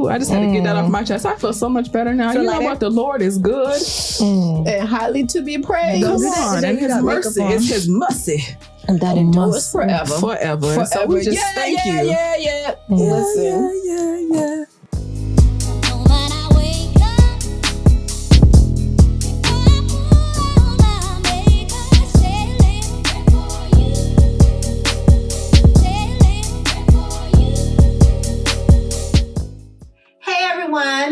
I just had to get that off my chest. I feel so much better now. You know what? The Lord is good and highly to be praised. Come on, and His mercy is His mercy. And that endures forever. Forever. So we just thank you. Yeah. Listen. Yeah.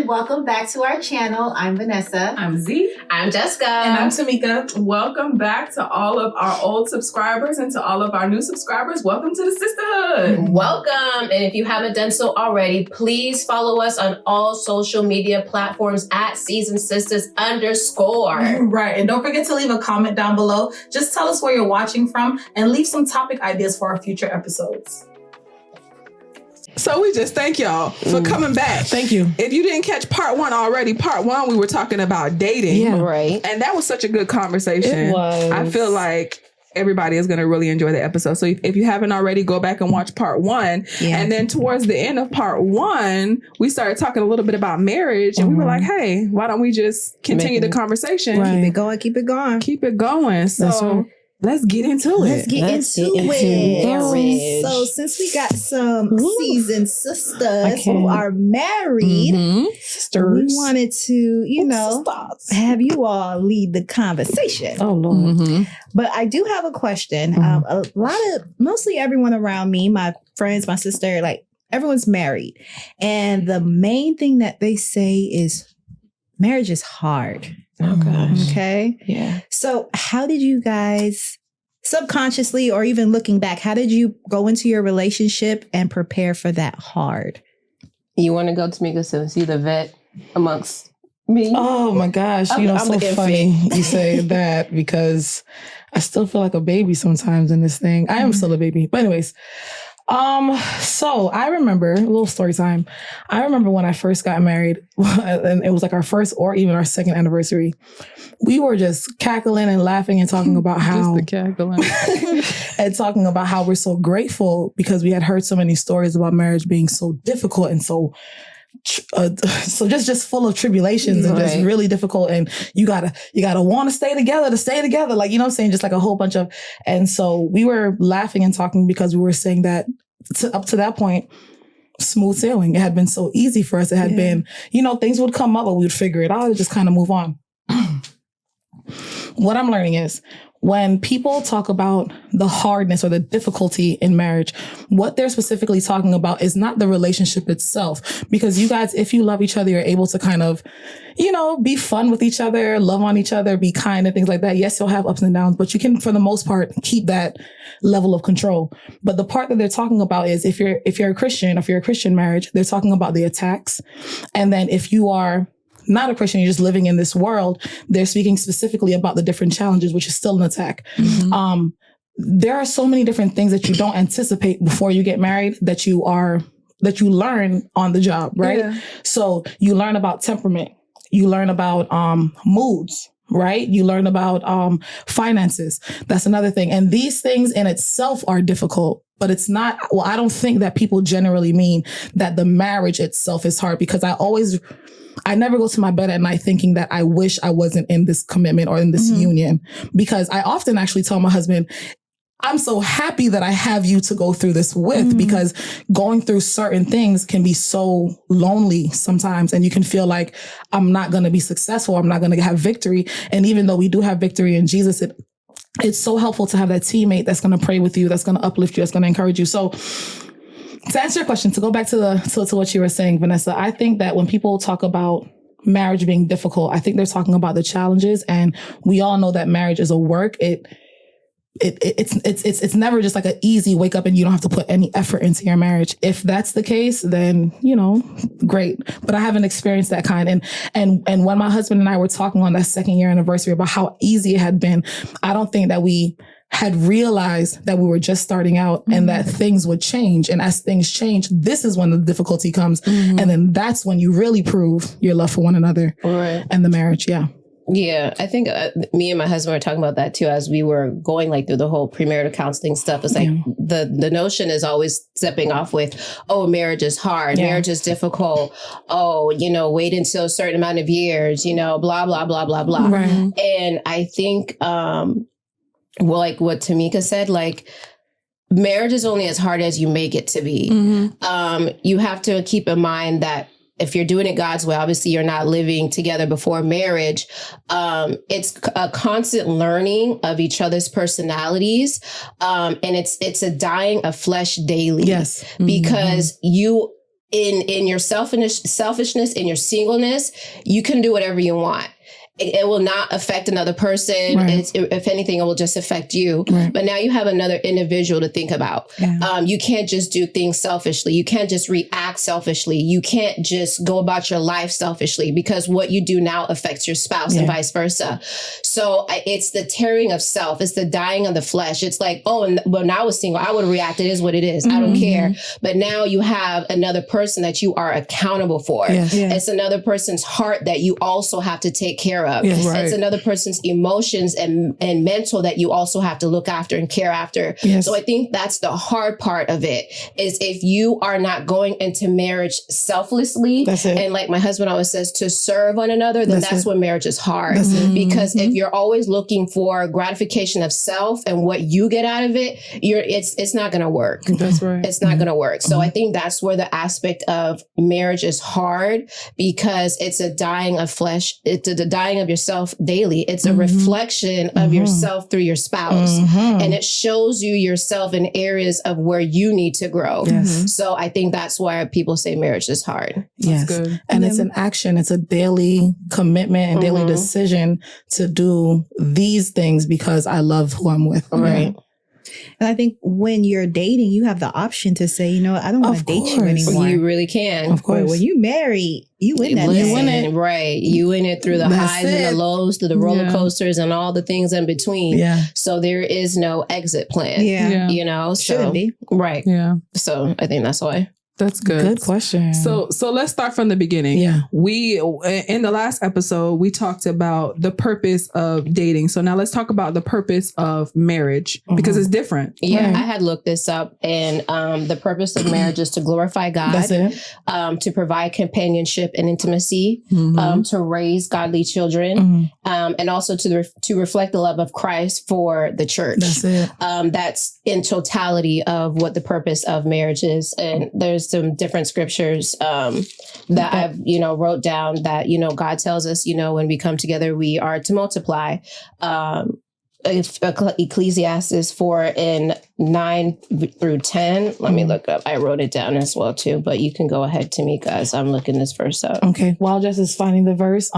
Welcome back to our channel. I'm Vanessa. I'm Z. I'm Jessica. And I'm Tamika. Welcome back to all of our old subscribers and to all of our new subscribers. Welcome to the sisterhood. Welcome. And if you haven't done so already, please follow us on all social media platforms at @SeasonedSisters_. Right. And don't forget to leave a comment down below. Just tell us where you're watching from and leave some topic ideas for our future episodes. So we just thank y'all for coming back. Thank you. If you didn't catch part one already, part one, we were talking about dating. Yeah. Right. And that was such a good conversation. It was. I feel like everybody is going to really enjoy the episode. So if you haven't already, go back and watch part one. Yeah. And then towards the end of part one, we started talking a little bit about marriage. And we were like, hey, why don't we just continue the conversation? Right. Keep it going. Keep it going. So let's get into it. Let's get into it. So since we got some seasoned sisters who are married, we wanted to, have you all lead the conversation. Oh, Lord. But I do have a question. Mostly everyone around me, my friends, my sister, like everyone's married. And the main thing that they say is marriage is hard. Oh, gosh. Okay. Yeah. So how did you guys subconsciously or even looking back, how did you go into your relationship and prepare for that hard? You want to go, Tamika, since you're the vet amongst me? Oh my gosh. I'm so funny you say that because I still feel like a baby sometimes in this thing. I am still a baby. But anyways, so I remember a little story time. I remember when I first got married and it was like our first or even our second anniversary. We were just cackling and laughing and talking about how just the cackling and talking about how we're so grateful because we had heard so many stories about marriage being so difficult and so just full of tribulations and just really difficult. And you gotta want to stay together. Like, you know what I'm saying? Just like a whole bunch of, and so we were laughing and talking because we were saying that up to that point, smooth sailing. It had been so easy for us. It had been, things would come up, but we would figure it out and just kind of move on. What I'm learning is when people talk about the hardness or the difficulty in marriage, what they're specifically talking about is not the relationship itself. Because you guys, if you love each other, you're able to kind of, be fun with each other, love on each other, be kind and things like that. Yes, you'll have ups and downs, but you can, for the most part, keep that level of control. But the part that they're talking about is if you're a Christian, if you're a Christian marriage, they're talking about the attacks. And then if you are not a Christian, you're just living in this world, they're speaking specifically about the different challenges, which is still an attack. There are so many different things that you don't anticipate before you get married that you learn on the job, right? Yeah. So you learn about temperament, you learn about moods, right? You learn about finances. That's another thing. And these things in itself are difficult. But it's not, I don't think that people generally mean that the marriage itself is hard because I never go to my bed at night thinking that I wish I wasn't in this commitment or in this union, because I often actually tell my husband, I'm so happy that I have you to go through this with, because going through certain things can be so lonely sometimes. And you can feel like I'm not going to be successful. I'm not going to have victory. And even though we do have victory in Jesus, it's so helpful to have that teammate that's going to pray with you, that's going to uplift you, that's going to encourage you. So to answer your question, to go back to what you were saying, Vanessa, I think that when people talk about marriage being difficult, I think they're talking about the challenges, and we all know that marriage is a work. It's never just like an easy wake up and you don't have to put any effort into your marriage. If that's the case, then, great. But I haven't experienced that kind. And when my husband and I were talking on that second year anniversary about how easy it had been, I don't think that we had realized that we were just starting out and that things would change. And as things change, this is when the difficulty comes. And then that's when you really prove your love for one another and the marriage. Yeah. Yeah, I think me and my husband were talking about that too as we were going like through the whole premarital counseling stuff. It's like the notion is always stepping off with, oh, marriage is hard, marriage is difficult. Oh, wait until a certain amount of years, blah, blah, blah, blah, blah. Right. And I think, like what Tamika said, like, marriage is only as hard as you make it to be. You have to keep in mind that if you're doing it God's way, obviously you're not living together before marriage. It's a constant learning of each other's personalities. And it's a dying of flesh daily. Yes. Because you, in your selfishness, in your singleness, you can do whatever you want. It will not affect another person. Right. If anything, it will just affect you. Right. But now you have another individual to think about. Yeah. You can't just do things selfishly. You can't just react selfishly. You can't just go about your life selfishly, because what you do now affects your spouse and vice versa. So it's the tearing of self. It's the dying of the flesh. It's like, when I was single, I would react. It is what it is. I don't care. But now you have another person that you are accountable for. Yes. Yeah. It's another person's heart that you also have to take care of. Yes, right. It's another person's emotions and mental that you also have to look after and care after. Yes. So I think that's the hard part of it, is if you are not going into marriage selflessly, and like my husband always says, to serve one another, then that's when marriage is hard. Because if you're always looking for gratification of self and what you get out of it, it's not going to work. That's right. It's not going to work. So I think that's where the aspect of marriage is hard, because it's a dying of flesh. It's the dying of yourself daily. It's a reflection of yourself through your spouse. And it shows you yourself in areas of where you need to grow. Yes. So I think that's why people say marriage is hard. Yes. Good. And it's an action. It's a daily commitment and daily decision to do these things because I love who I'm with. Right. And I think when you're dating, you have the option to say, I don't want to date you anymore. You really can. Of course. But when you marry, you win that. You win it. Right. You win it through the highs and the lows, through the roller coasters and all the things in between. Yeah. So there is no exit plan. Yeah. Shouldn't be. Right. Yeah. So I think that's why. That's good. Good question. So let's start from the beginning. Yeah. We, in the last episode, we talked about the purpose of dating. So now let's talk about the purpose of marriage, because it's different. Yeah. Right. I had looked this up, and the purpose of marriage is to glorify God. That's it. To provide companionship and intimacy, to raise godly children, and also to reflect the love of Christ for the church. That's it. That's in totality of what the purpose of marriage is. And there's some different scriptures that I've wrote down that God tells us when we come together we are to multiply. Ecclesiastes 4:9-10. Let me look up. I wrote it down as well too, but you can go ahead, Tamika, as I'm looking this verse up. Okay. While Jess is finding the verse,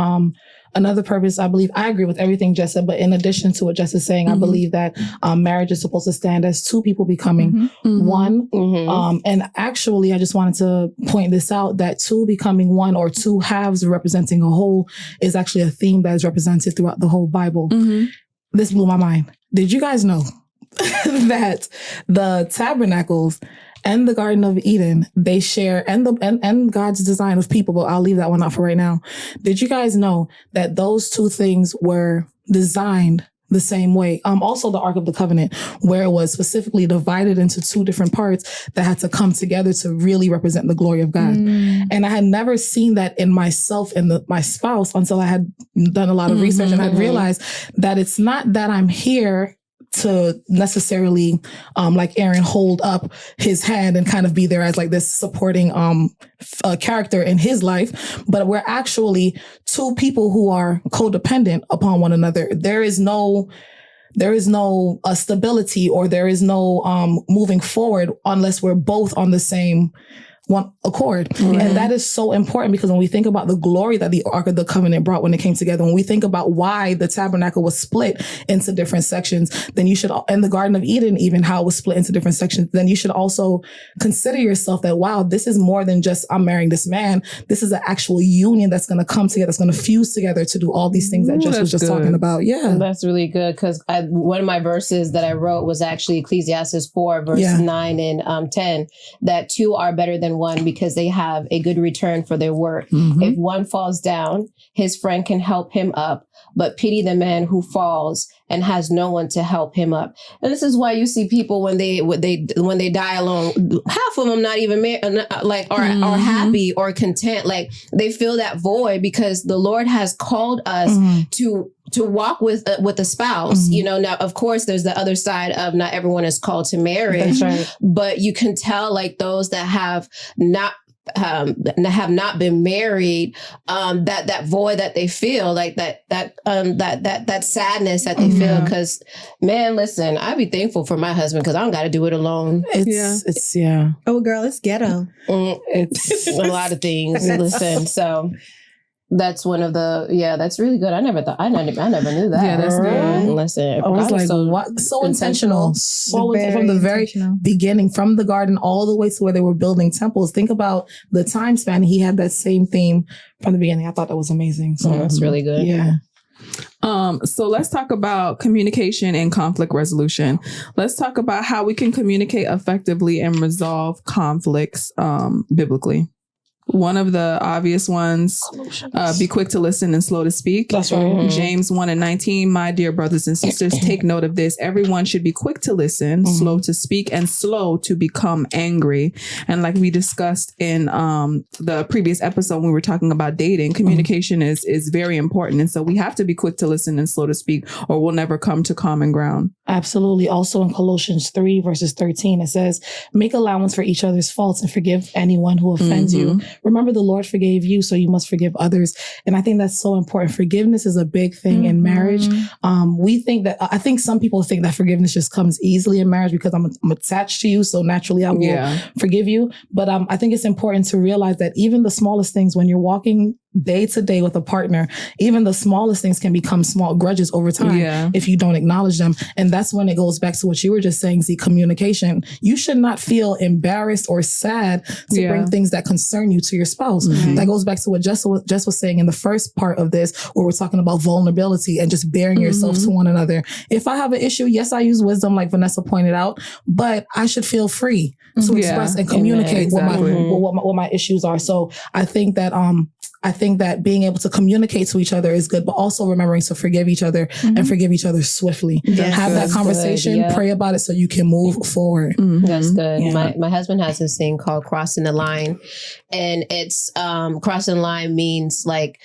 another purpose, I believe, I agree with everything Jess said, but in addition to what Jess is saying, I believe that marriage is supposed to stand as two people becoming one. And actually, I just wanted to point this out, that two becoming one, or two halves representing a whole, is actually a theme that is represented throughout the whole Bible. This blew my mind. Did you guys know that the tabernacles and the Garden of Eden, they share, and God's design of people, but I'll leave that one out for right now. Did you guys know that those two things were designed the same way? Also the Ark of the Covenant, where it was specifically divided into two different parts that had to come together to really represent the glory of God. And I had never seen that in myself and my spouse until I had done a lot of research, and I'd realized that it's not that I'm here to necessarily, like Aaron, hold up his hand and kind of be there as like this supporting character in his life, but we're actually two people who are codependent upon one another. There is no stability, or there is no moving forward unless we're both on the same one accord. And that is so important, because when we think about the glory that the Ark of the Covenant brought when it came together, when we think about why the tabernacle was split into different sections, then you should, and the Garden of Eden, even how it was split into different sections, then you should also consider yourself that, wow, this is more than just I'm marrying this man. This is an actual union that's going to come together, that's going to fuse together to do all these things that Jess was just talking about. Yeah. That's really good, because one of my verses that I wrote was actually Ecclesiastes 4, verse 9 and 10, that two are better than one because they have a good return for their work. If one falls down, his friend can help him up, but pity the man who falls and has no one to help him up. And this is why you see people when they die alone, half of them not even are happy or content. Like they feel that void because the Lord has called us to walk with a spouse. You know, now of course there's the other side of not everyone is called to marriage, but you can tell like those that have not been married, that void that they feel, like that sadness that they feel. Because man, listen, I be thankful for my husband because I don't got to do it alone. It's Oh, girl, it's ghetto. It's a lot of things. Listen, so. That's one of the, that's really good. I never knew that. Yeah, that's good. Listen, I was like, what? So intentional. So from the very beginning, from the garden all the way to where they were building temples. Think about the time span. He had that same theme from the beginning. I thought that was amazing. So that's really good. Yeah. So let's talk about communication and conflict resolution. Let's talk about how we can communicate effectively and resolve conflicts, biblically. One of the obvious ones, be quick to listen and slow to speak. That's right. James 1:19, my dear brothers and sisters, take note of this. Everyone should be quick to listen, slow to speak, and slow to become angry. And like we discussed in the previous episode when we were talking about dating, communication is very important. And so we have to be quick to listen and slow to speak, or we'll never come to common ground. Absolutely. Also in Colossians 3 verses 13, it says, make allowance for each other's faults and forgive anyone who offends you. Remember, the Lord forgave you, so you must forgive others. And I think that's so important. Forgiveness is a big thing in marriage. I think some people think that forgiveness just comes easily in marriage because I'm attached to you, so naturally I will forgive you. But I think it's important to realize that even the smallest things, when you're walking day to day with a partner, even the smallest things can become small grudges over time if you don't acknowledge them. And that's when it goes back to what you were just saying, Z, communication. You should not feel embarrassed or sad to bring things that concern you to your spouse. That goes back to what Jess was saying in the first part of this, where we're talking about vulnerability and just bearing yourself to one another. If I have an issue, yes, I use wisdom, like Vanessa pointed out, but I should feel free to express and communicate what my issues are. So I think that being able to communicate to each other is good, but also remembering to forgive each other and forgive each other swiftly. Have that conversation, pray about it so you can move forward. That's good. Yeah. My husband has this thing called crossing the line, and it's crossing the line means like,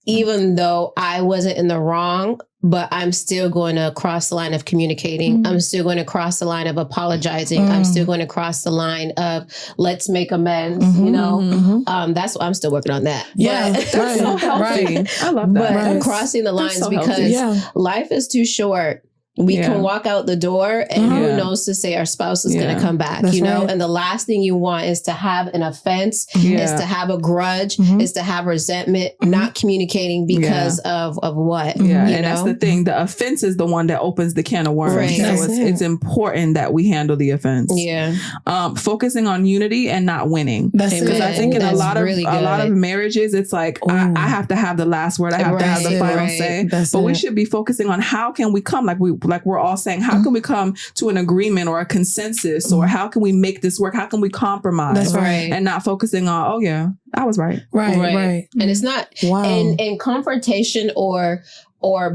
even though I wasn't in the wrong, but I'm still going to cross the line of communicating. I'm still going to cross the line of apologizing. I'm still going to cross the line of let's make amends. You know, that's what I'm still working on that. Yeah, that's so healthy. I love that. But crossing the lines because life is too short. We can walk out the door and who knows to say our spouse is going to come back, you know? And the last thing you want is to have an offense, is to have a grudge, is to have resentment, not communicating because of what. Yeah, and that's the thing. The offense is the one that opens the can of worms. Right. So it's important that we handle the offense. Yeah. Focusing on unity and not winning. Because I think in a lot of marriages, it's like, I have to have the last word. I have to have the final say. But we should be focusing on how can we come, like we're all saying, how can we come to an agreement or a consensus, or how can we make this work? How can we compromise? That's right. And not focusing on, oh yeah, I was right. Right. And it's not in confrontation or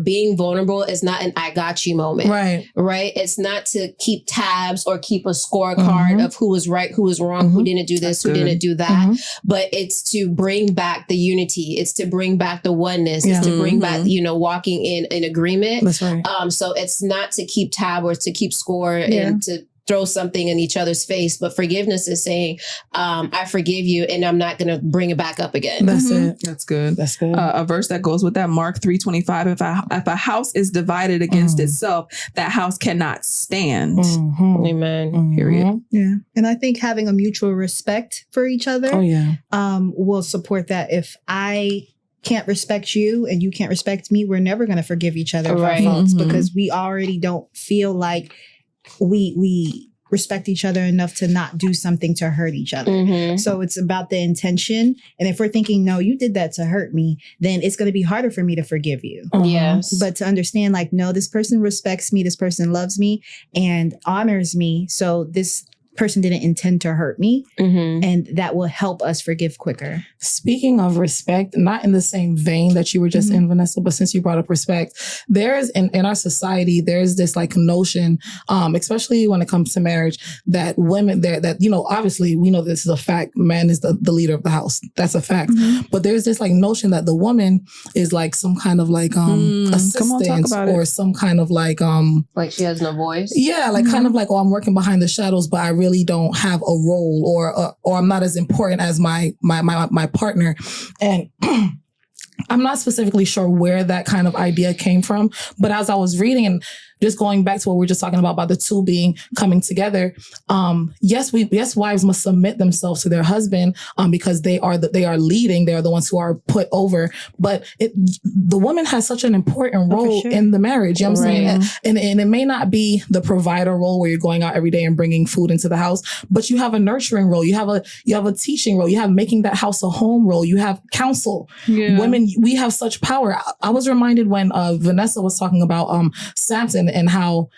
being vulnerable is not an I got you moment. Right. It's not to keep tabs or keep a scorecard of who was right, who was wrong, who didn't do this, who didn't do that. But it's to bring back the unity. It's to bring back the oneness. It's to bring back, walking in agreement. That's right. So it's not to keep tab or to keep score and to throw something in each other's face, but forgiveness is saying, I forgive you and I'm not going to bring it back up again. That's it. That's good. That's good. A verse that goes with that, Mark 3:25, if a house is divided against itself, that house cannot stand. Amen. Period. Yeah. And I think having a mutual respect for each other will support that. If I can't respect you and you can't respect me, we're never going to forgive each other for our faults because we already don't feel like we respect each other enough to not do something to hurt each other. So it's about the intention. And if we're thinking, no, you did that to hurt me, then it's going to be harder for me to forgive you. Yes. But to understand, like, no, this person respects me, this person loves me and honors me. So this person didn't intend to hurt me. And that will help us forgive quicker. Speaking of respect, not in the same vein that you were just in, Vanessa, but since you brought up respect, there's in our society, there's this like notion, especially when it comes to marriage, that women that, you know, obviously we know this is a fact. Man is the leader of the house. That's a fact. But there's this like notion that the woman is like some kind of like assistant or some kind of like she has no voice. Yeah, like kind of like, oh, I'm working behind the shadows, but I really don't have a role, or I'm not as important as my partner. And I'm not specifically sure where that kind of idea came from, but as I was reading and just going back to what we were just talking about the two coming together. Yes, wives must submit themselves to their husband, because they are leading. They are the ones who are put over. But the woman has such an important role in the marriage. You know what I'm saying? And it may not be the provider role where you're going out every day and bringing food into the house, but you have a nurturing role. You have a teaching role. You have making that house a home role. You have counsel. Yeah. Women, we have such power. I was reminded when Vanessa was talking about Samson and how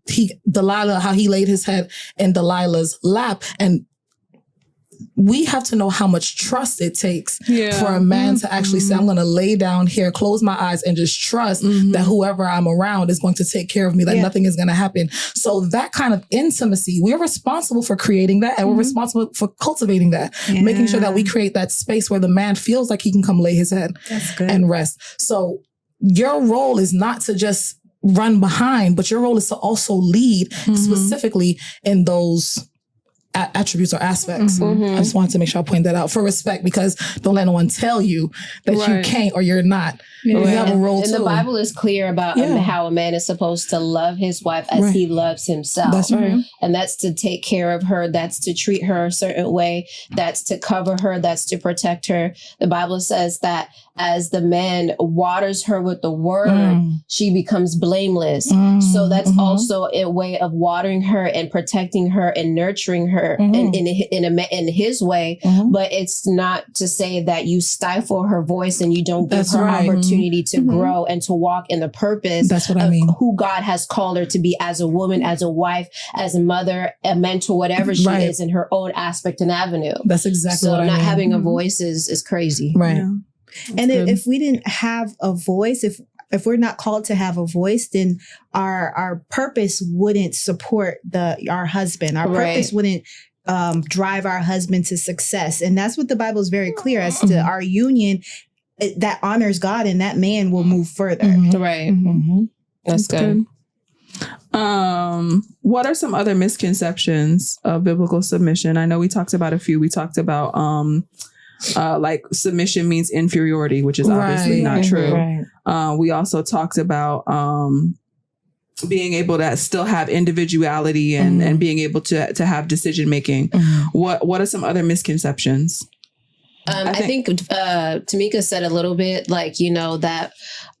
he laid his head in Delilah's lap. And we have to know how much trust it takes for a man to actually say, I'm going to lay down here, close my eyes, and just trust that whoever I'm around is going to take care of me, that nothing is going to happen. So that kind of intimacy, we're responsible for creating that, and we're responsible for cultivating that, making sure that we create that space where the man feels like he can come lay his head and rest. So your role is not to just run behind, but your role is to also lead specifically in those attributes or aspects. I just wanted to make sure I point that out for respect, because don't let no one tell you that you can't or you're not. You have a role too. And the Bible is clear about how a man is supposed to love his wife as he loves himself. That's right. And that's to take care of her. That's to treat her a certain way. That's to cover her. That's to protect her. The Bible says that as the man waters her with the word, she becomes blameless. So that's also a way of watering her and protecting her and nurturing her in his way. But it's not to say that you stifle her voice and you don't give her opportunity to grow and to walk in the purpose of who God has called her to be as a woman, as a wife, as a mother, a mentor, whatever she is in her own aspect and avenue. That's exactly what I mean. So not having a voice is crazy. Right. Yeah. And if we didn't have a voice, if we're not called to have a voice, then our purpose wouldn't support our husband. Our purpose wouldn't drive our husband to success. And that's what the Bible is very clear as to our union that honors God, and that man will move further. Right. That's good. What are some other misconceptions of biblical submission? I know we talked about a few. We talked about like submission means inferiority, which is obviously not true. We also talked about being able to still have individuality and being able to have decision making. What are some other misconceptions? I think Tamika said a little bit, like, you know, that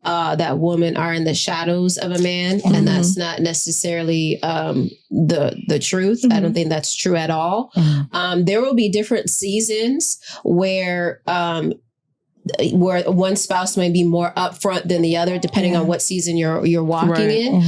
women are in the shadows of a man, and that's not necessarily the truth. I don't think that's true at all. There will be different seasons where one spouse may be more upfront than the other, depending on what season you're walking in.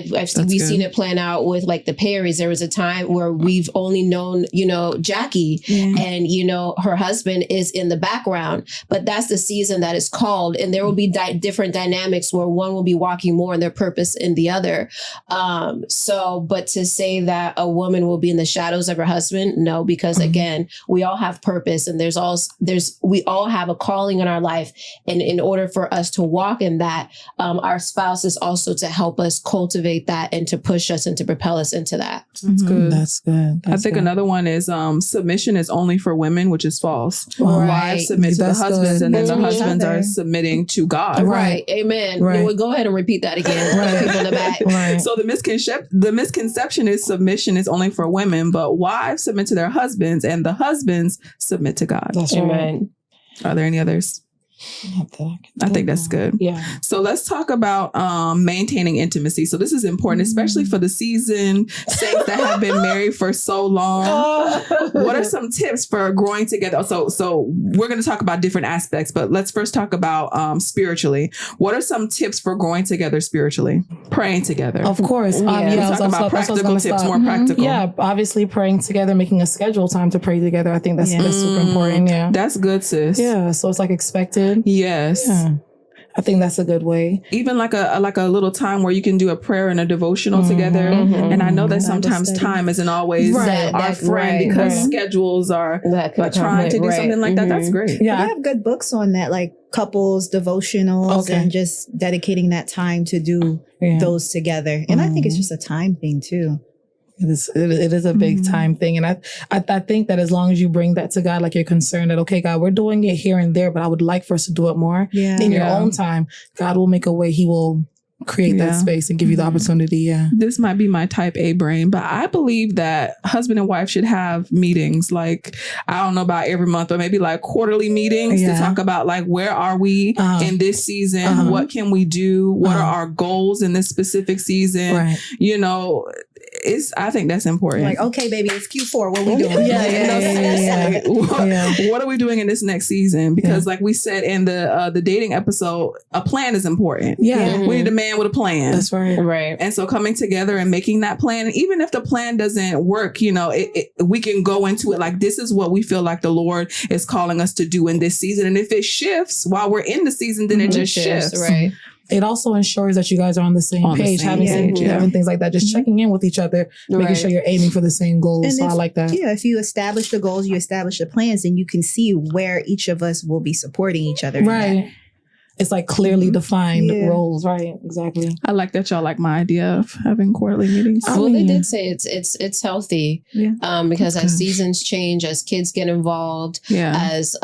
We've seen it plan out with like the Perrys. There was a time where we've only known, you know, Jackie and, you know, her husband is in the background, but that's the season that is called. And there will be different dynamics where one will be walking more in their purpose in the other. But to say that a woman will be in the shadows of her husband, no, because again, we all have purpose, and we all have a calling in our life. And in order for us to walk in that, our spouse is also to help us cultivate that and to push us and to propel us into that. That's good. That's good. I think another one is submission is only for women, which is false. Wives submit to the husbands, and then the husbands are submitting to God. Right. Amen. We'll go ahead and repeat that again. People in the back. So the misconception is submission is only for women, but wives submit to their husbands, and the husbands submit to God. That's Amen. Are there any others? I think that's good. Yeah. So let's talk about maintaining intimacy. So this is important, especially for the seasoned saints that have been married for so long. What are some tips for growing together? So we're going to talk about different aspects, but let's first talk about spiritually. What are some tips for growing together spiritually? Praying together. Of course. Talk about practical tips, more practical. Yeah, obviously praying together, making a schedule time to pray together. I think that's super important. Yeah. That's good, sis. Yeah. So it's like expected. Yes. Yeah. I think that's a good way. Even like a little time where you can do a prayer and a devotional together. And I know that sometimes time isn't always our friend because schedules are trying to do something like that. That's great. Yeah, I have good books on that, like couples devotionals and just dedicating that time to do those together. And I think it's just a time thing too. It is a big time thing. And I think that as long as you bring that to God, like you're concerned that, okay, God, we're doing it here and there, but I would like for us to do it more in your own time. God will make a way. He will create that space and give you the opportunity. Yeah. This might be my type A brain, but I believe that husband and wife should have meetings. Like, I don't know about every month, but maybe like quarterly meetings to talk about like, where are we in this season? What can we do? What are our goals in this specific season? Right. You know, I think that's important. Like, okay, baby, it's Q4. What are we doing? What are we doing in this next season? Because like we said in the dating episode, a plan is important. Yeah. We need a man with a plan. That's right. Right. And so coming together and making that plan, even if the plan doesn't work, you know, we can go into it like, this is what we feel like the Lord is calling us to do in this season. And if it shifts while we're in the season, then it just shifts. Right. It also ensures that you guys are on the same page, having things like that, just checking in with each other, making sure you're aiming for the same goals. And so I like that. Yeah, if you establish the goals, you establish the plans, and you can see where each of us will be supporting each other. Right. It's like clearly defined roles, right? Exactly. I like that y'all like my idea of having quarterly meetings. Well, they did say it's healthy, because as seasons change, as kids get involved, as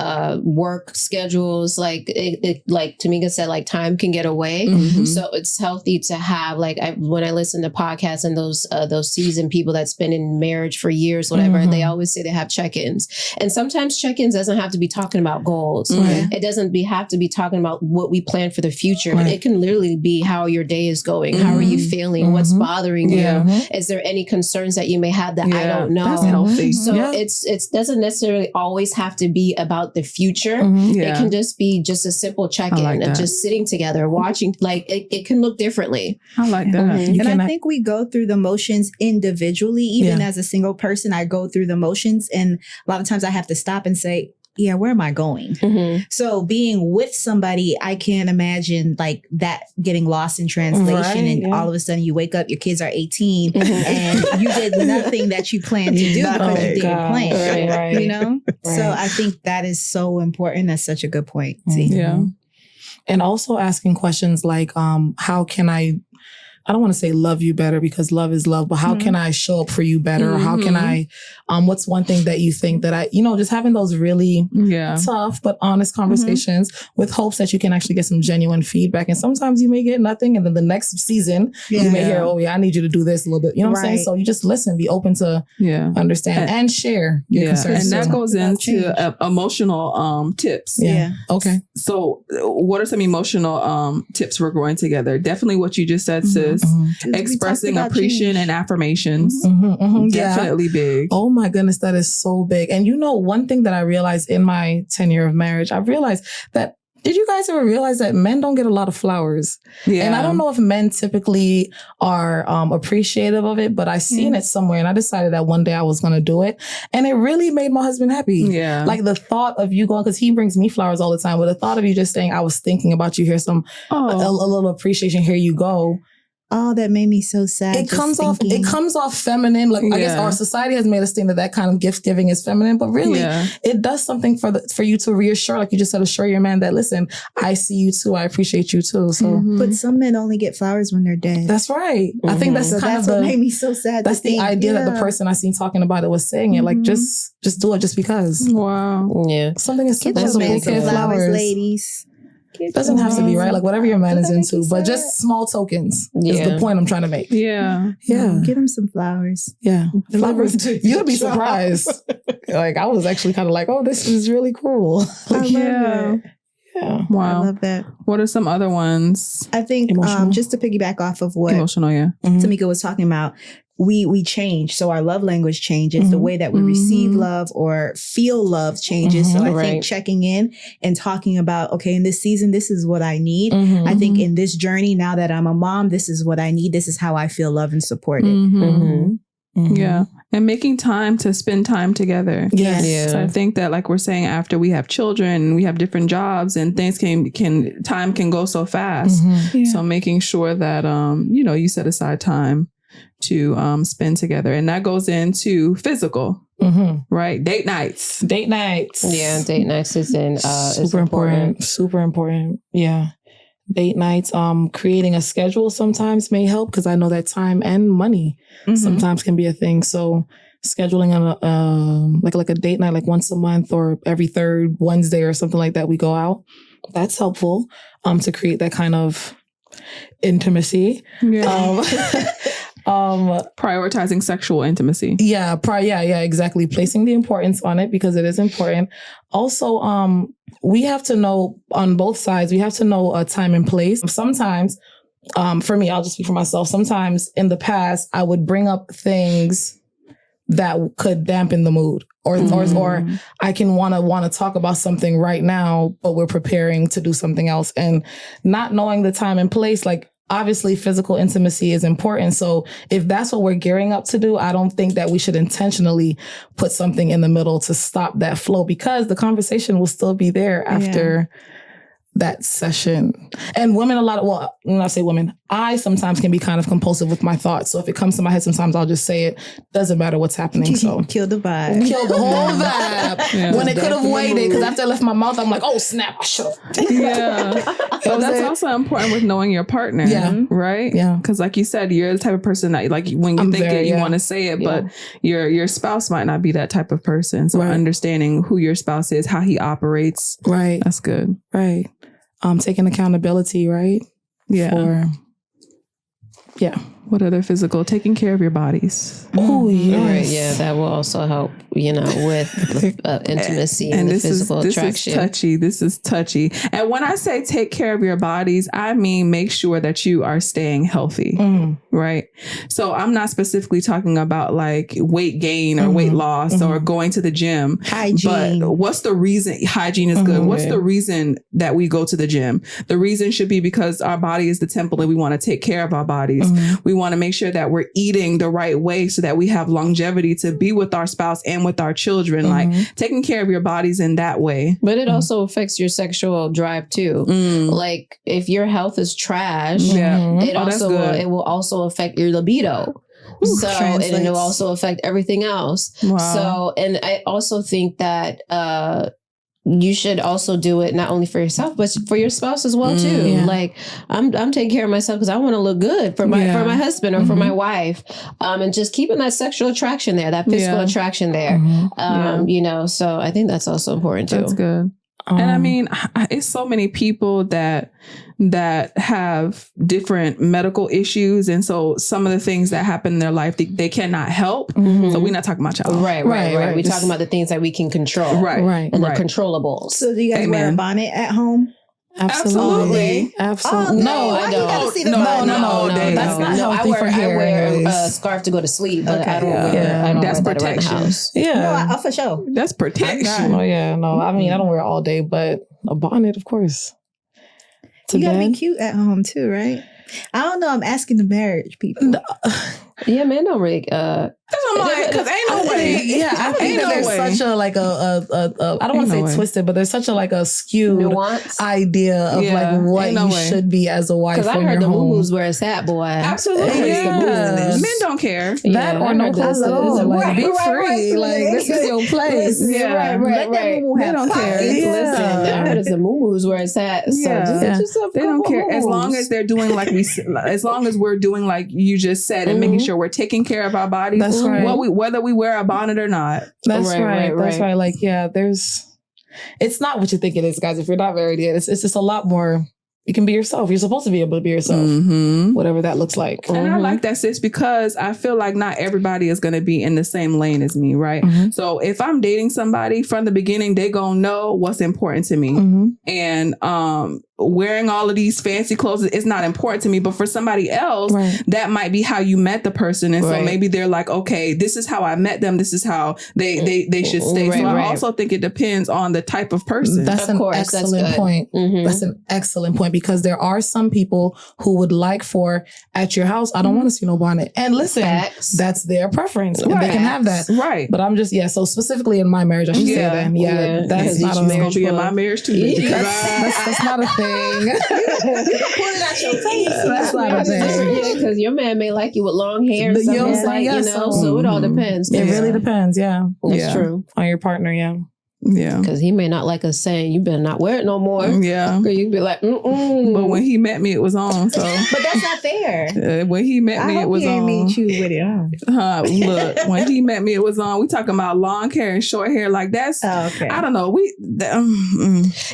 work schedules, like Tamika said, like time can get away. So it's healthy to have when I listen to podcasts and those seasoned people that's been in marriage for years, whatever, they always say they have check-ins, and sometimes check-ins doesn't have to be talking about goals. It doesn't have to be talking about what we plan for the future. It can literally be how your day is going. How are you feeling? What's bothering you? Is there any concerns that you may have that I don't know? That's healthy. So it doesn't necessarily always have to be about the future. It can just be just a simple check-in of just sitting together, watching. Like it can look differently. I like that. And I think we go through the motions individually. Even as a single person, I go through the motions, and a lot of times I have to stop and say, yeah, where am I going? So being with somebody, I can't imagine like that getting lost in translation. And all of a sudden you wake up, your kids are 18 and you did nothing that you planned to do because you didn't plan. You know? So I think that is so important. That's such a good point. And also asking questions like, how can I don't want to say love you better because love is love, but how can I show up for you better? Or how can I, what's one thing that you think that just having those really tough but honest conversations with hopes that you can actually get some genuine feedback. And sometimes you may get nothing. And then the next season you may hear, I need you to do this a little bit. You know what I'm saying? So you just listen, be open to understand and share your concerns. And that goes into emotional tips. Okay. So what are some emotional tips for growing together? Definitely what you just said, sis. Expressing appreciation and affirmations. Definitely big. Oh my goodness, that is so big. And one thing that I realized in my tenure of marriage, I realized that, did you guys ever realize that men don't get a lot of flowers? And I don't know if men typically are appreciative of it, but I seen it somewhere and I decided that one day I was going to do it. And it really made my husband happy. Like the thought of you going, because he brings me flowers all the time, but the thought of you just saying, I was thinking about you, here's some, a little appreciation, here you go. Oh, that made me so sad. It comes off feminine. Like I guess our society has made us think that kind of gift giving is feminine, but really it does something for you to reassure, like you just said, assure your man that, listen, I see you too. I appreciate you too. So, but some men only get flowers when they're dead. That's right. I think that's what made me so sad. That's the idea that the person I seen talking about it was saying it. Like just do it just because. Wow. Yeah. Something as simple as flowers, ladies. It doesn't have to be, right? Like whatever your man is into, but just small tokens is the point I'm trying to make. Yeah. Give him some flowers. Yeah. Flowers. You'd be surprised. Like I was actually kind of like, oh, this is really cool. Like, Yeah. Wow. I love that. What are some other ones? I think just to piggyback off of what Emotional, yeah. Tamika was talking about, we change. So our love language changes. The way that we receive love or feel love changes. So I think checking in and talking about, okay, in this season, this is what I need. I think in this journey, now that I'm a mom, this is what I need. This is how I feel loved and supported. Yeah. And making time to spend time together. Yes. Yeah. So I think that, like we're saying, after we have children, we have different jobs and things time can go so fast. So making sure that, you set aside time to spend together. And that goes into physical, right? Date nights. Yeah, date nights is super important. Super important. Yeah. Date nights, creating a schedule sometimes may help, because I know that time and money sometimes can be a thing. So scheduling like a date night, like once a month or every third Wednesday or something like that, we go out. That's helpful to create that kind of intimacy. Yeah. Prioritizing sexual intimacy. Yeah, exactly. Placing the importance on it, because it is important. Also, we have to know on both sides, we have to know a time and place. Sometimes, for me, I'll just speak for myself. Sometimes in the past, I would bring up things that could dampen the mood, or I can want to talk about something right now, but we're preparing to do something else, and not knowing the time and place, like, obviously, physical intimacy is important. So if that's what we're gearing up to do, I don't think that we should intentionally put something in the middle to stop that flow, because the conversation will still be there after that session. And women, when I say women, I sometimes can be kind of compulsive with my thoughts. So if it comes to my head, sometimes I'll just say it. Doesn't matter what's happening. So kill the vibe. Kill the whole vibe. When it could have waited, because after I left my mouth, I'm like, oh snap, I should have. Yeah. But that's also important with knowing your partner. Yeah. Right? Yeah. Because like you said, you're the type of person that, like, when you think it, you want to say it, but your spouse might not be that type of person. So understanding who your spouse is, how he operates. Right. That's good. Right. Taking accountability, right? Yeah. What other physical? Taking care of your bodies. Oh, yes. Right, yeah, that will also help, with intimacy and the physical attraction. This is touchy. And when I say take care of your bodies, I mean make sure that you are staying healthy, right? So I'm not specifically talking about like weight gain or weight loss or going to the gym. Hygiene. But what's the reason? Hygiene is good. What's the reason that we go to the gym? The reason should be because our body is the temple and we want to take care of our bodies. We want to make sure that we're eating the right way so that we have longevity to be with our spouse and with our children. Like taking care of your bodies in that way. But it also affects your sexual drive too. Like if your health is trash, it will also affect your libido. And it will also affect everything else. Wow. So, and I also think that you should also do it not only for yourself, but for your spouse as well too. Yeah. Like I'm taking care of myself because I want to look good for my husband or for my wife, and just keeping that sexual attraction there, that physical attraction there. So I think that's also important too. That's good. And I mean, it's so many people that have different medical issues. And so some of the things that happen in their life, they cannot help. So we're not talking about y'all. Right. We're talking about the things that we can control. Right. And the controllables. So do you guys wear a bonnet at home? Absolutely. No, I don't. No. That's not healthy for hair. I wear a scarf to go to sleep, but I don't wear. That's protection. No, for sure. That's protection. Oh yeah, no. I mean, I don't wear it all day, but a bonnet, of course. You gotta be cute at home too, right? I don't know. I'm asking the marriage people. Yeah, man, don't really. Because ain't no way. Yeah, I think that there's such a like a I don't want to say twisted, but there's such a like a skewed nuance idea of like what you should be as a wife. Because I heard the moo-moo's where it's at, boy. Absolutely, men don't care. That or no clothes at all. Like be free. Like this is your place. Right. Let that moo-moo have don't care. Listen, I heard it's the moo-moo's where it's at. So just get yourself. They don't care as long as they're doing as long as we're doing like you just said and making sure we're taking care of our bodies. That's right. Whether we wear a bonnet or not. That's right. That's right. Like, it's not what you think it is, guys. If you're not married yet, it's just a lot more You can be yourself. You're supposed to be able to be yourself, whatever that looks like. And I like that, sis, because I feel like not everybody is going to be in the same lane as me, right? So if I'm dating somebody from the beginning, they going to know what's important to me. And wearing all of these fancy clothes is not important to me. But for somebody else, that might be how you met the person. And so maybe they're like, okay, this is how I met them. This is how they should stay. So I also think it depends on the type of person. That's an excellent point. That's an excellent point, because there are some people who would like for at your house, I don't want to see no bonnet. And listen, that's their preference. And they can have that. Right. But I'm just, so specifically in my marriage, I should say that. That's not a marriage. Be in my marriage too. That's not a thing. You can pull it out your face. That's not a thing. Because your man may like you with long hair and stuff like, so it all depends. It really depends, That's true. On your partner, Yeah. Because he may not like us saying, you better not wear it no more. Yeah. Or you'd be like, But when he met me, it was on. So. But that's not fair. When he met me, it was on. Meet you with it on. Look, when he met me, it was on. We talking about long hair and short hair. Like that's, I don't know.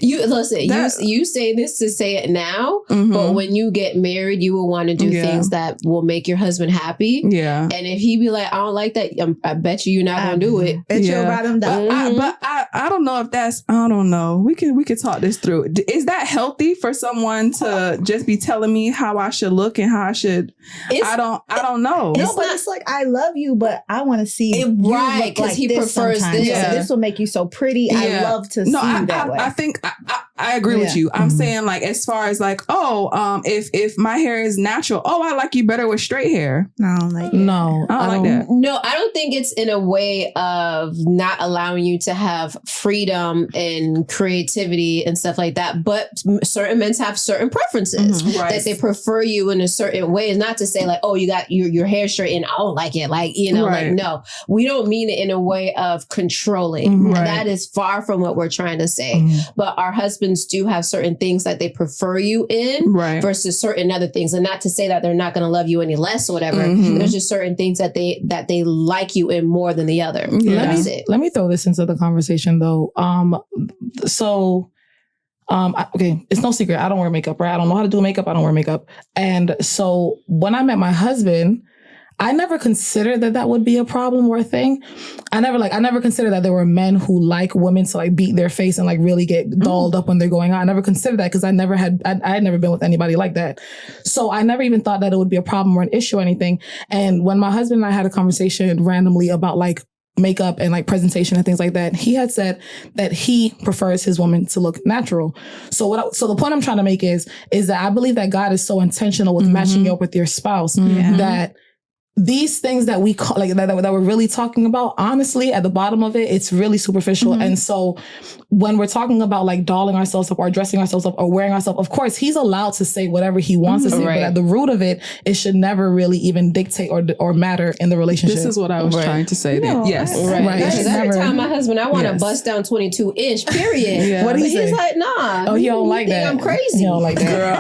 You listen, you say this to say it now, but when you get married, you will want to do things that will make your husband happy. Yeah. And if he be like, I don't like that, I bet you're not going to do it. Bet you'll write him down. But I don't know if that's, I don't know. We can talk this through. Is that healthy for someone to just be telling me how I should look and how I should? I don't know. No, but it's like, I love you, but I want to see you look because like he this prefers sometimes. this. Yeah. This will make you so pretty. I love to see you that way. I think I agree with you. I'm saying like, as far as like, if my hair is natural, I like you better with straight hair. No, I don't like that. No, I don't think it's in a way of not allowing you to have freedom and creativity and stuff like that. But certain men have certain preferences that they prefer you in a certain way. It's not to say like, you got your hair straight and I don't like it. Like, like, no, we don't mean it in a way of controlling. That is far from what we're trying to say. But our husbands do have certain things that they prefer you in versus certain other things. And not to say that they're not going to love you any less or whatever. There's just certain things that they like you in more than the other. Let me throw this into the conversation though. Okay, it's no secret. I don't wear makeup, right? I don't know how to do makeup. I don't wear makeup. And so when I met my husband, I never considered that would be a problem or a thing. I never considered that there were men who like women to like beat their face and like really get dolled up when they're going out. I never considered that because I had never been with anybody like that. So I never even thought that it would be a problem or an issue or anything. And when my husband and I had a conversation randomly about like makeup and like presentation and things like that, he had said that he prefers his woman to look natural. So the point I'm trying to make is that I believe that God is so intentional with matching you up with your spouse that these things that we call like that we're really talking about, honestly, at the bottom of it, it's really superficial. And so when we're talking about like dolling ourselves up or dressing ourselves up or wearing ourselves, of course, he's allowed to say whatever he wants to say, but at the root of it, it should never really even dictate or matter in the relationship. This is what I was trying to say. Yes. Because every time my husband, I want to bust down 22-inch, period. What do you say? He's like, nah. Oh, he don't like that. I'm crazy. He don't like that. Girl,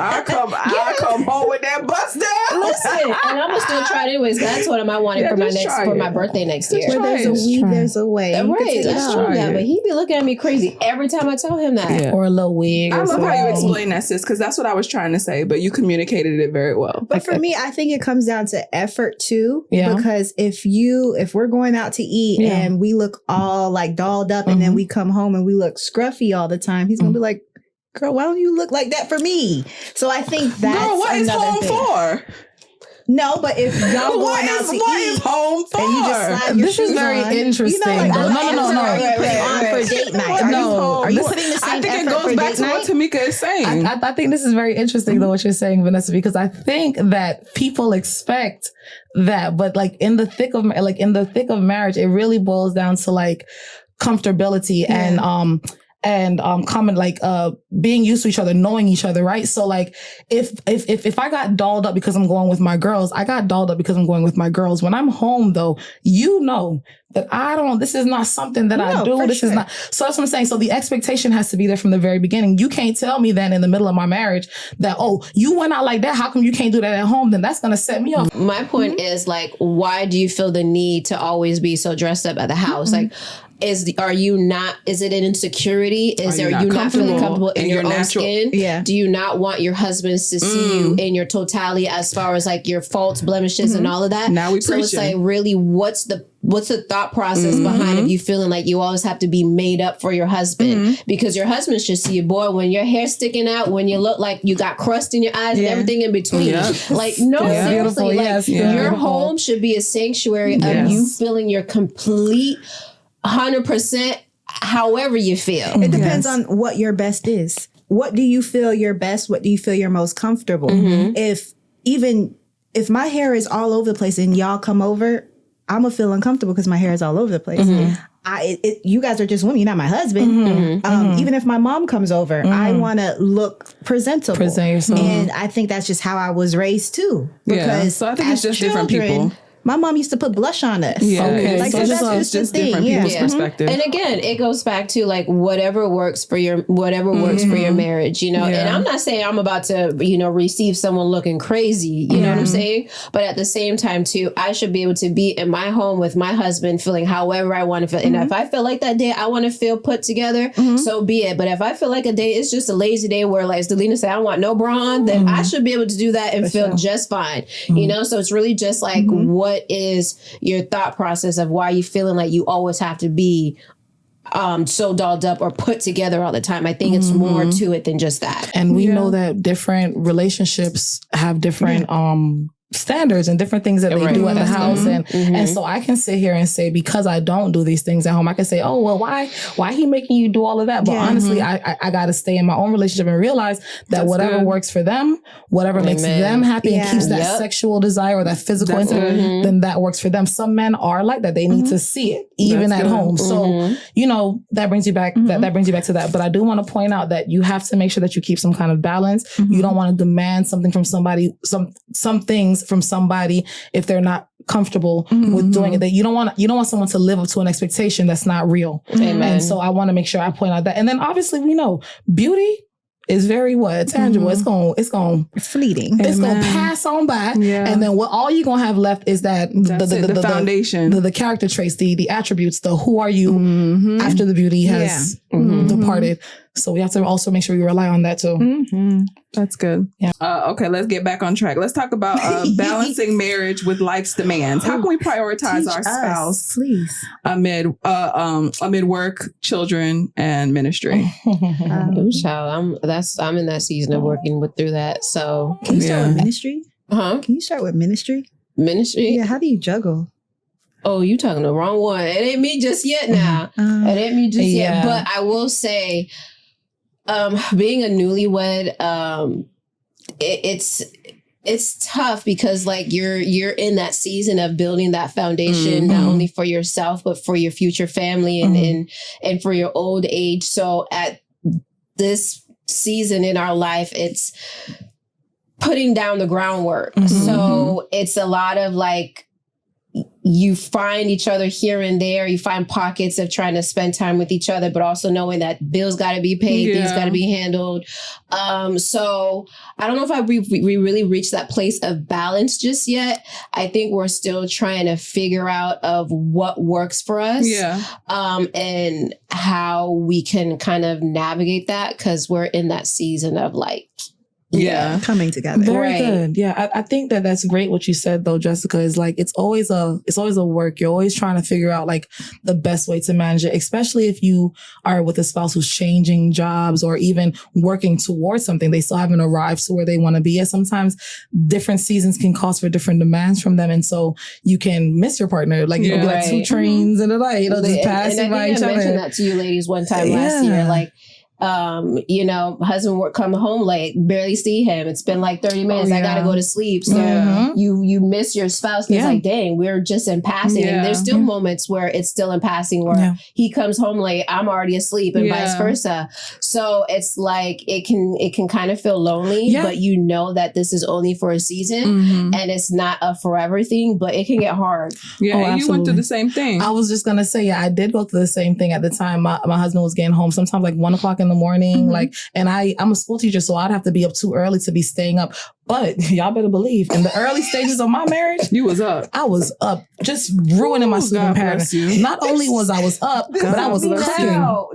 I come home with that bust down. Listen, and I'm gonna still try it anyways. I told him I wanted for my birthday next year. Where there's a we, there's a way. Right, that's true. But he be looking at me crazy every time I tell him that. Or a little wig. I love how you explain that, sis, because that's what I was trying to say, but you communicated it very well. But for me, I think it comes down to effort too. Yeah. Because if we're going out to eat and we look all like dolled up and then we come home and we look scruffy all the time, he's gonna be like, girl, why don't you look like that for me? So I think that's girl, what is home for? No, but if y'all going out to eat, home for? and you just slide your this is very on, interesting. You know, like, no. Are you putting on for date night? Are you putting the same I think it effort goes for back date to night? what Tamika is saying. I think this is very interesting though, what you're saying, Vanessa, because I think that people expect that, but like in the thick of marriage, it really boils down to like comfortability and common like being used to each other, knowing each other, right? So like if I got dolled up because I'm going with my girls, I got dolled up because I'm going with my girls. When I'm home though, you know that this is not something that I do. This is not. So that's what I'm saying. So the expectation has to be there from the very beginning. You can't tell me then in the middle of my marriage that, you went out like that. How come you can't do that at home? Then that's going to set me off. My point is like, why do you feel the need to always be so dressed up at the house? Like, is it an insecurity? Are you not feeling comfortable in your own skin? Yeah. Do you not want your husbands to see you in your totality as far as like your faults, blemishes, and all of that? Now we so preaching. It's like, really, what's the thought process behind of you feeling like you always have to be made up for your husband? Because your husband should see you, boy, when your hair's sticking out, when you look like you got crust in your eyes and everything in between. Like, no, seriously, like your home should be a sanctuary of you feeling your complete 100% however you feel. It depends on what your best is. What do you feel your best? What do you feel you're most comfortable? If my hair is all over the place and y'all come over, I'm gonna feel uncomfortable because my hair is all over the place. You guys are just women, you're not my husband. Even if my mom comes over, I want to look presentable. Present yourself. And I think that's just how I was raised too. Because so I think it's just different people. My mom used to put blush on us. Yeah. Okay. Like, So that's it's just different people's perspective. And again, it goes back to like whatever works for your marriage, you know. And I'm not saying I'm about to, receive someone looking crazy, you know what I'm saying? But at the same time too, I should be able to be in my home with my husband feeling however I want to feel. And if I feel like that day I want to feel put together, so be it. But if I feel like a day is just a lazy day where, like Delina said, I don't want no bra on, then I should be able to do that and feel just fine. You know, so it's really just like what is your thought process of why you feeling like you always have to be so dolled up or put together all the time. I think it's more to it than just that. And we know that different relationships have different standards and different things that they do at the house. And so I can sit here and say, because I don't do these things at home, I can say, oh, well, why he making you do all of that? But honestly, I got to stay in my own relationship and realize that whatever works for them, whatever makes them happy and keeps that sexual desire or that physical intimacy, then that works for them. Some men are like that. They need to see it even at home. So, that brings you back, that brings you back to that. But I do want to point out that you have to make sure that you keep some kind of balance. You don't want to demand something from somebody, some things from somebody if they're not comfortable with doing it. That you don't want someone to live up to an expectation that's not real. And so I want to make sure I point out that. And then obviously we know beauty is very tangible. It's fleeting. It's gonna pass on by. And then all you're gonna have left is that the foundation, the character traits, the attributes, the who are you after the beauty has departed. So we have to also make sure we rely on that too. That's good. Yeah. Okay, let's get back on track. Let's talk about balancing marriage with life's demands. How can we prioritize our spouse, please, amid work, children, and ministry? Child, I'm in that season of working through that. So can you start with ministry? Can you start with ministry? Ministry? Yeah. How do you juggle? Oh, you talking the wrong one. It ain't me just yet now. It ain't me just yet. But I will say, being a newlywed, it's tough because like you're in that season of building that foundation, not only for yourself, but for your future family and for your old age. So at this season in our life, it's putting down the groundwork. So it's a lot of like, you find each other here and there. You find pockets of trying to spend time with each other, but also knowing that bills got to be paid, things got to be handled. So I don't know if we really reached that place of balance just yet. I think we're still trying to figure out of what works for us, and how we can kind of navigate that, because we're in that season of like, coming together. Very good. Yeah, I think that's great what you said though, Jessica. Is like it's always a work. You're always trying to figure out like the best way to manage it, especially if you are with a spouse who's changing jobs or even working towards something. They still haven't arrived to where they want to be. And sometimes different seasons can call for different demands from them, and so you can miss your partner. Like you can be like two trains in a night, just passing by each other. I mentioned that to you ladies one time last year, like. Husband come home late, barely see him. It's been like 30 minutes. I gotta go to sleep. So you miss your spouse. It's like, dang, we're just in passing. And there's still moments where it's still in passing where he comes home late, I'm already asleep, and vice versa. So it's like it can kind of feel lonely, but you know that this is only for a season and it's not a forever thing, but it can get hard. Yeah, you went through the same thing. I was just gonna say, I did go through the same thing at the time. My husband was getting home sometimes like 1 o'clock in the morning. Like, and I'm a school teacher, so I'd have to be up too early to be staying up But y'all better believe, in the early stages of my marriage, you was up. I was up, just ruining my sleeping pattern. Not only was I up, but I was cooking.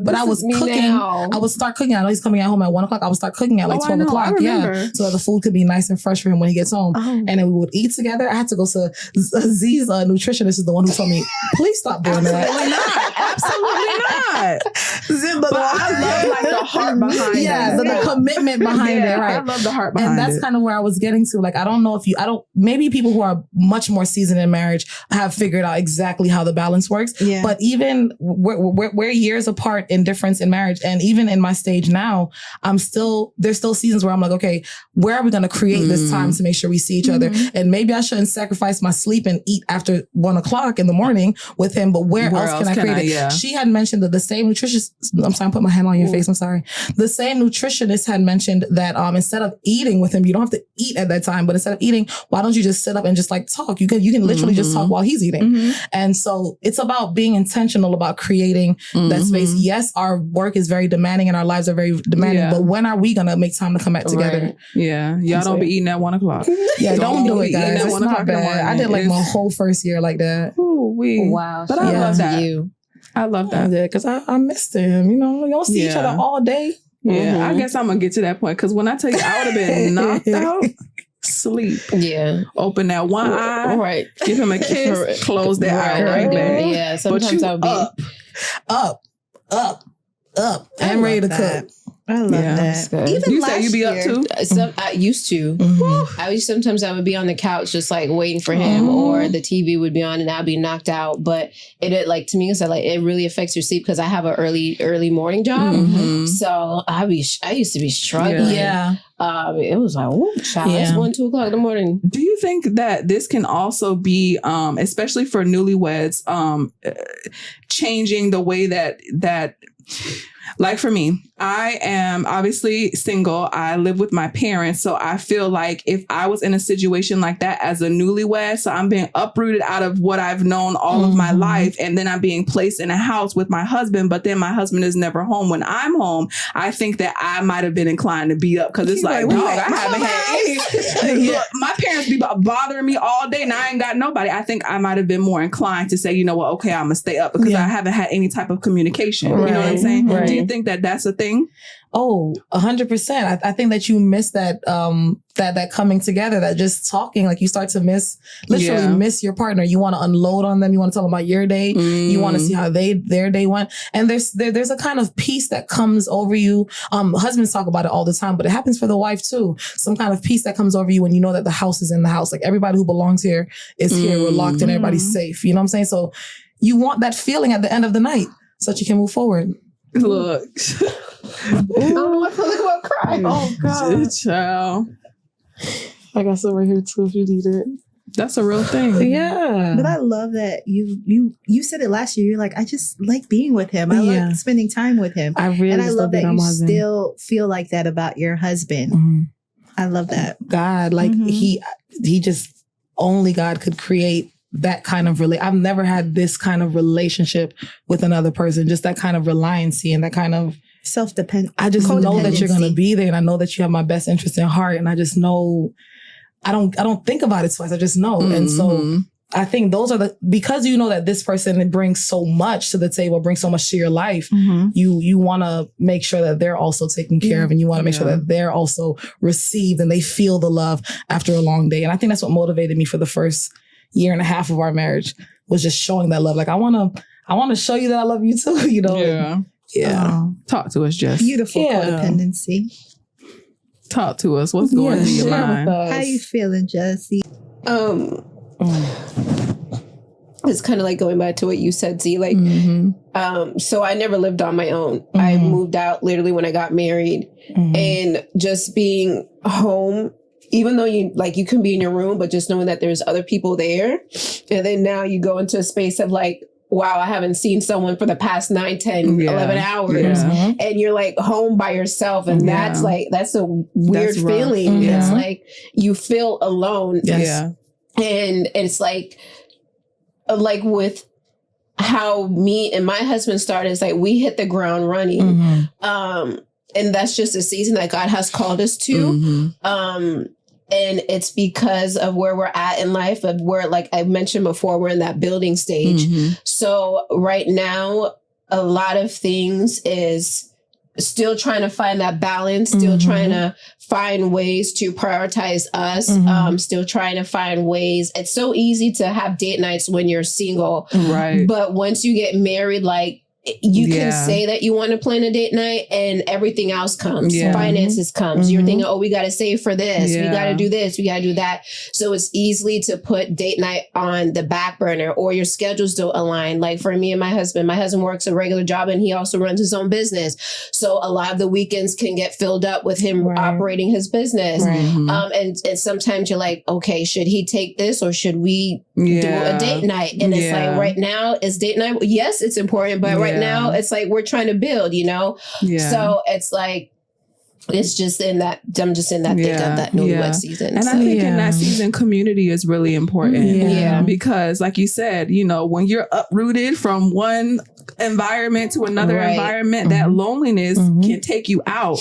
But I was cooking. I would start cooking. I know he's coming at home at 1 o'clock. I would start cooking at like 12 o'clock. Yeah, so that the food could be nice and fresh for him when he gets home. And then we would eat together. I had to go to Z's nutritionist is the one who told me, please stop doing that. Absolutely not. But I love like the heart behind it. Yeah, the commitment behind it. Right. I love the heart behind it. And that's kind of where I was getting to. Like, I don't know if maybe people who are much more seasoned in marriage have figured out exactly how the balance works. Yeah. But even we're years apart in difference in marriage. And even in my stage now, there's still seasons where I'm like, okay, where are we going to create this time to make sure we see each other? And maybe I shouldn't sacrifice my sleep and eat after 1 o'clock in the morning with him, but where else can I create it? Yeah. She had mentioned that the same nutritionist, I'm sorry, I put my hand on your face. I'm sorry. The same nutritionist had mentioned that instead of eating with him, you don't have to eat at that time, but instead of eating, why don't you just sit up and just like talk? You can literally just talk while he's eating. And so it's about being intentional about creating that space. Yes, our work is very demanding and our lives are very demanding, but when are we going to make time to come back together? Right. Yeah. Y'all don't be eating at 1 o'clock. Yeah, don't do it, guys. It's not bad. I did like my whole first year like that. Wow. But I love that. I love that. Because I missed him. You know, we don't see each other all day. Yeah, I guess I'm going to get to that point. Because when I tell you I would have been knocked out, sleep. Yeah. Open that one eye. Right. Give him a kiss. Close that eye right back. Yeah. Sometimes I'll be up. I'm ready to cook. I love that. Even you say you be up too? I used to. Sometimes I would be on the couch just like waiting for him, or the TV would be on and I'd be knocked out. But it like to me, it's like it really affects your sleep because I have an early morning job. So I used to be struggling. Yeah. It was like, oh, child, it's 1, 2 o'clock in the morning. Do you think that this can also be, especially for newlyweds, changing the way that like for me, I am obviously single. I live with my parents. So I feel like if I was in a situation like that as a newlywed, so I'm being uprooted out of what I've known all of my life. And then I'm being placed in a house with my husband, but then my husband is never home when I'm home. I think that I might have been inclined to be up because it's like, dog, I haven't had any. Look, my parents be bothering me all day and I ain't got nobody. I think I might have been more inclined to say, you know what, okay, I'm going to stay up because I haven't had any type of communication. Right. You know what I'm saying? Right. Do you think that that's a thing? Oh, 100%. I think that you miss that, that coming together, that just talking, like you start to miss your partner. You want to unload on them. You want to tell them about your day. You want to see how their day went. And there's a kind of peace that comes over you. Husbands talk about it all the time, but it happens for the wife too. Some kind of peace that comes over you when you know that the house is in the house. Like everybody who belongs here is here. We're locked and everybody's safe. You know what I'm saying? So you want that feeling at the end of the night so that you can move forward. Look. I feel like I'm crying. Oh God, child. I got some right here too if you need it. That's a real thing. Yeah. But I love that you said it last year. You're like, I just like being with him. I like spending time with him. I love that you still feel like that about your husband. I love that. God, like he just only God could create that kind of I've never had this kind of relationship with another person, just that kind of reliancy and that kind of self-dependence. I just know that you're going to be there and I know that you have my best interest in heart. And I just know, I don't think about it twice. I just know. And so I think those are because you know that this person brings so much to the table, brings so much to your life, you want to make sure that they're also taken care of and you want to make sure that they're also received and they feel the love after a long day. And I think that's what motivated me for the first year and a half of our marriage was just showing that love. Like I want to show you that I love you too, you know? Yeah. Talk to us, Jess. Beautiful codependency. Talk to us. What's going through your mind? How you feeling, Jessie? It's kind of like going back to what you said, Z. Like, so I never lived on my own. I moved out literally when I got married, and just being home. Even though you can be in your room, but just knowing that there's other people there. And then now you go into a space of like, wow, I haven't seen someone for the past 9, 10, 11 hours. And you're like home by yourself. And that's a weird feeling. It's like you feel alone. Yeah. And it's like with how me and my husband started, it's like we hit the ground running. And that's just a season that God has called us to. And it's because of where we're at in life, of where, like I mentioned before, we're in that building stage. So right now, a lot of things is still trying to find that balance, still trying to find ways to prioritize us, still trying to find ways. It's so easy to have date nights when you're single. Right. But once you get married, like, you can say that you want to plan a date night and everything else comes. Finances comes. You're thinking, oh, we got to save for this. We got to do this. We got to do that. So it's easily to put date night on the back burner, or your schedules don't align. Like for me and my husband works a regular job and he also runs his own business. So a lot of the weekends can get filled up with him operating his business. And sometimes you're like, okay, should he take this or should we do a date night? And it's like, right now is date night. Yes, it's important, but right now it's like we're trying to build, you know? So it's like, it's just in that, I'm just in that thick of that newlywed season. And I think in that season, community is really important. Because like you said, you know, when you're uprooted from one environment to another environment, that loneliness can take you out.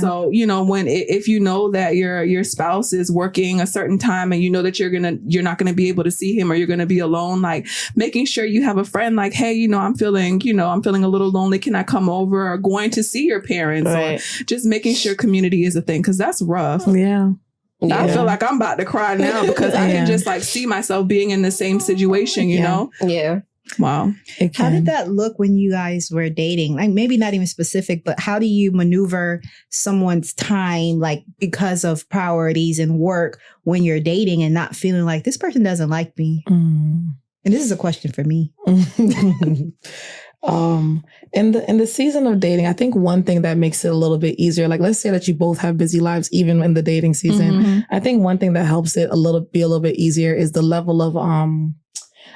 So, you know, if you know that your spouse is working a certain time and you know that you're not going to be able to see him or you're going to be alone, like making sure you have a friend like, hey, you know, I'm feeling a little lonely. Can I come over? Or going to see your parents or just making sure community is a thing. 'Cause that's rough. I feel like I'm about to cry now because I can just like see myself being in the same situation, you know? Wow. How did that look when you guys were dating? Like maybe not even specific, but how do you maneuver someone's time, like because of priorities and work when you're dating and not feeling like this person doesn't like me? And this is a question for me. In the season of dating, I think one thing that makes it a little bit easier, like let's say that you both have busy lives, even in the dating season. I think one thing that helps it be a little bit easier is the level of,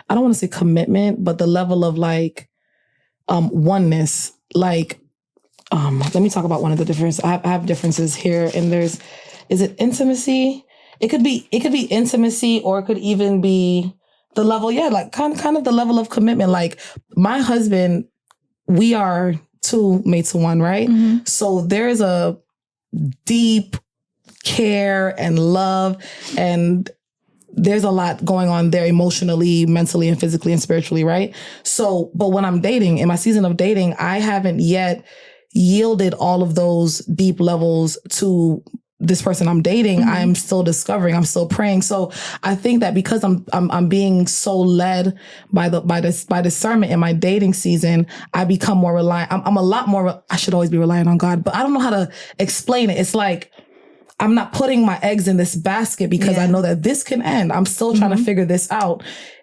I don't want to say commitment, but the level of like, oneness. Like, let me talk about one of the differences. I have differences here, and is it intimacy? It could be intimacy, or it could even be the level, like kind of the level of commitment. Like my husband, we are two made to one, right? So there's a deep care and love, and there's a lot going on there emotionally, mentally, and physically and spiritually, right? So, but when I'm dating, in my season of dating, I haven't yet yielded all of those deep levels to this person I'm dating. I'm still discovering, I'm still praying. So I think that because I'm being so led by discernment in my dating season, I become more reliant. I'm a lot more, I should always be reliant on God, but I don't know how to explain it. It's like, I'm not putting my eggs in this basket because I know that this can end. I'm still trying to figure this out.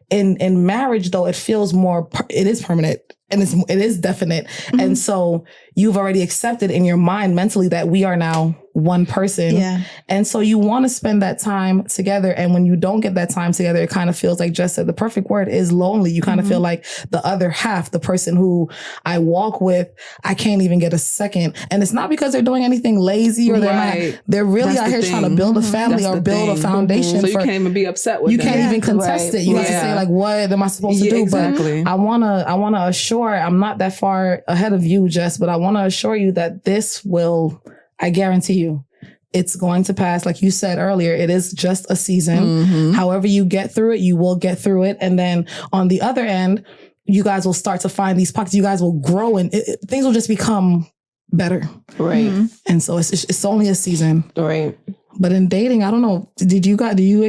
In marriage though, it feels more, it is permanent. And it is definite. And so you've already accepted in your mind mentally that we are now one person. And so you want to spend that time together. And when you don't get that time together, it kind of feels like Jess said, the perfect word is lonely. You kind of feel like the other half, the person who I walk with, I can't even get a second. And it's not because they're doing anything lazy or they're really out here trying to build a family or build a foundation. So you can't even be upset with them. You can't even contest it. You have to say like, what am I supposed to do? Exactly. But I want to assure, I'm not that far ahead of you, Jess, but I want to assure you that this will, I guarantee you, it's going to pass. Like you said earlier, it is just a season. However you get through it, you will get through it. And then on the other end, you guys will start to find these pockets. You guys will grow and things will just become better. Right. And so it's only a season. Right. But in dating, I don't know. Do you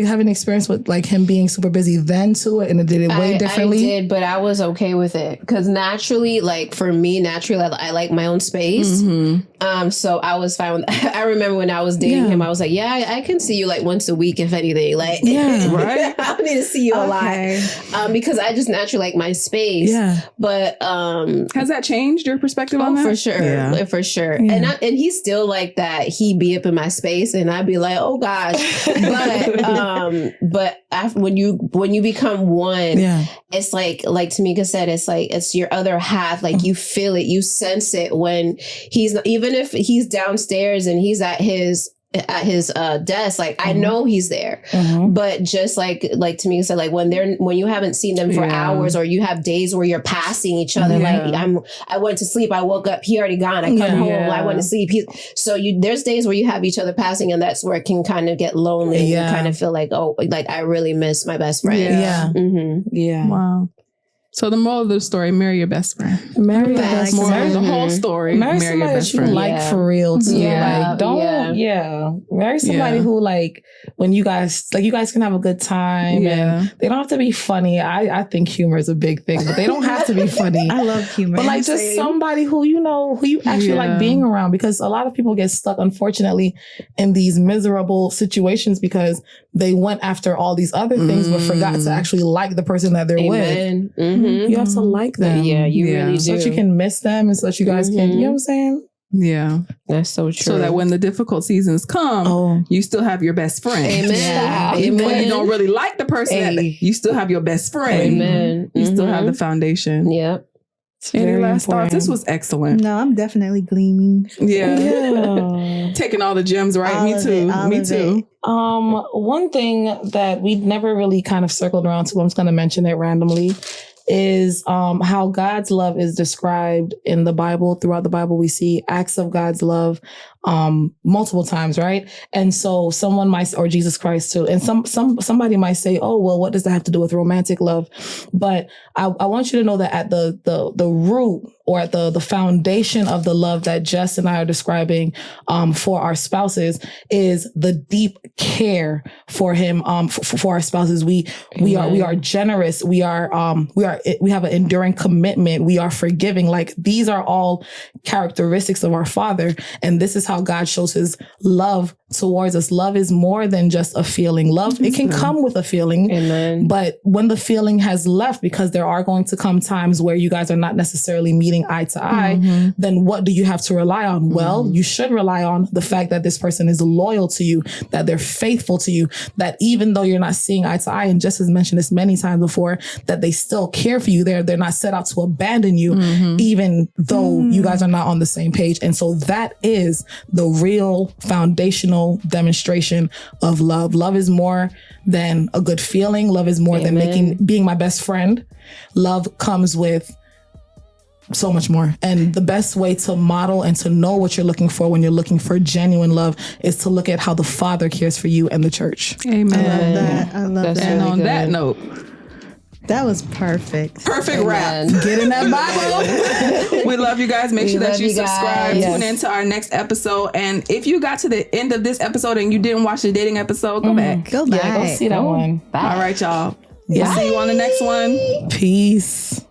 have an experience with like him being super busy then too, and it did it way differently? I did, but I was okay with it because naturally, like for me, I like my own space. So I was fine with that. I remember when I was dating him, I was like, I can see you like once a week, if anything. Like, right? I don't need to see you a lot because I just naturally like my space. But has that changed your perspective on that? For sure, for sure. And he's still like that. He be up in my space, and I'd be like, oh gosh. But after, when you become one, it's like Tamika said, it's like it's your other half. Like you feel it, you sense it when he's, even if he's downstairs and he's at his at his desk, like I know he's there, but just like Tamika said, like when you haven't seen them for hours, or you have days where you're passing each other, like I went to sleep, I woke up, he already gone, I come home, I went to sleep. So there's days where you have each other passing, and that's where it can kind of get lonely. And you kind of feel like, oh, like I really miss my best friend. Wow. So the moral of the story: marry your best friend. Marry your best friend. Moral of the whole story: marry your best friend. Like for real too. Like don't marry somebody who like when you guys can have a good time and they don't have to be funny. I think humor is a big thing, but they don't have to be funny. I love humor. But like just somebody who you actually like being around, because a lot of people get stuck, unfortunately, in these miserable situations because they went after all these other things but forgot to actually like the person that they're with. You have to like them. Yeah, you really do. So that you can miss them and so that you guys can, you know what I'm saying? Yeah. That's so true. So that when the difficult seasons come, you still have your best friend. Amen. Even when you don't really like the person, you still have your best friend. Amen. You still have the foundation. Yep. Any last thoughts? This was excellent. No, I'm definitely gleaming. Yeah. Taking all the gems, right? All Me too. Me too. One thing that we never really kind of circled around to, I'm just going to mention it randomly, is how God's love is described in the Bible. Throughout the Bible, we see acts of God's love multiple times, right? And so someone might, or Jesus Christ too, and somebody might say, oh, well, what does that have to do with romantic love? But I want you to know that at the root, or at the foundation of the love that Jess and I are describing for our spouses, is the deep care for him, for our spouses. We are generous. We have an enduring commitment. We are forgiving. Like these are all characteristics of our Father. And this is how God shows his love towards us. Love is more than just a feeling. Love, it can come with a feeling. Amen. But when the feeling has left, because there are going to come times where you guys are not necessarily meeting eye to eye, then what do you have to rely on? Well, you should rely on the fact that this person is loyal to you, that they're faithful to you, that even though you're not seeing eye to eye, and Jess has mentioned this many times before, that they still care for you. They're not set out to abandon you, even though you guys are not on the same page. And so that is the real foundational demonstration of love. Love is more than a good feeling. Love is more than being my best friend. Love comes with so much more. And the best way to model and to know what you're looking for when you're looking for genuine love is to look at how the Father cares for you and the church. Amen. I love that. I love that. And on that note, that was perfect. Perfect wrap. Get in that Bible. We love you guys. Make sure that you subscribe. Yes. Tune into our next episode. And if you got to the end of this episode and you didn't watch the dating episode, go back. Go back. Yeah, go see that one. All right, y'all. We'll see you on the next one. Peace.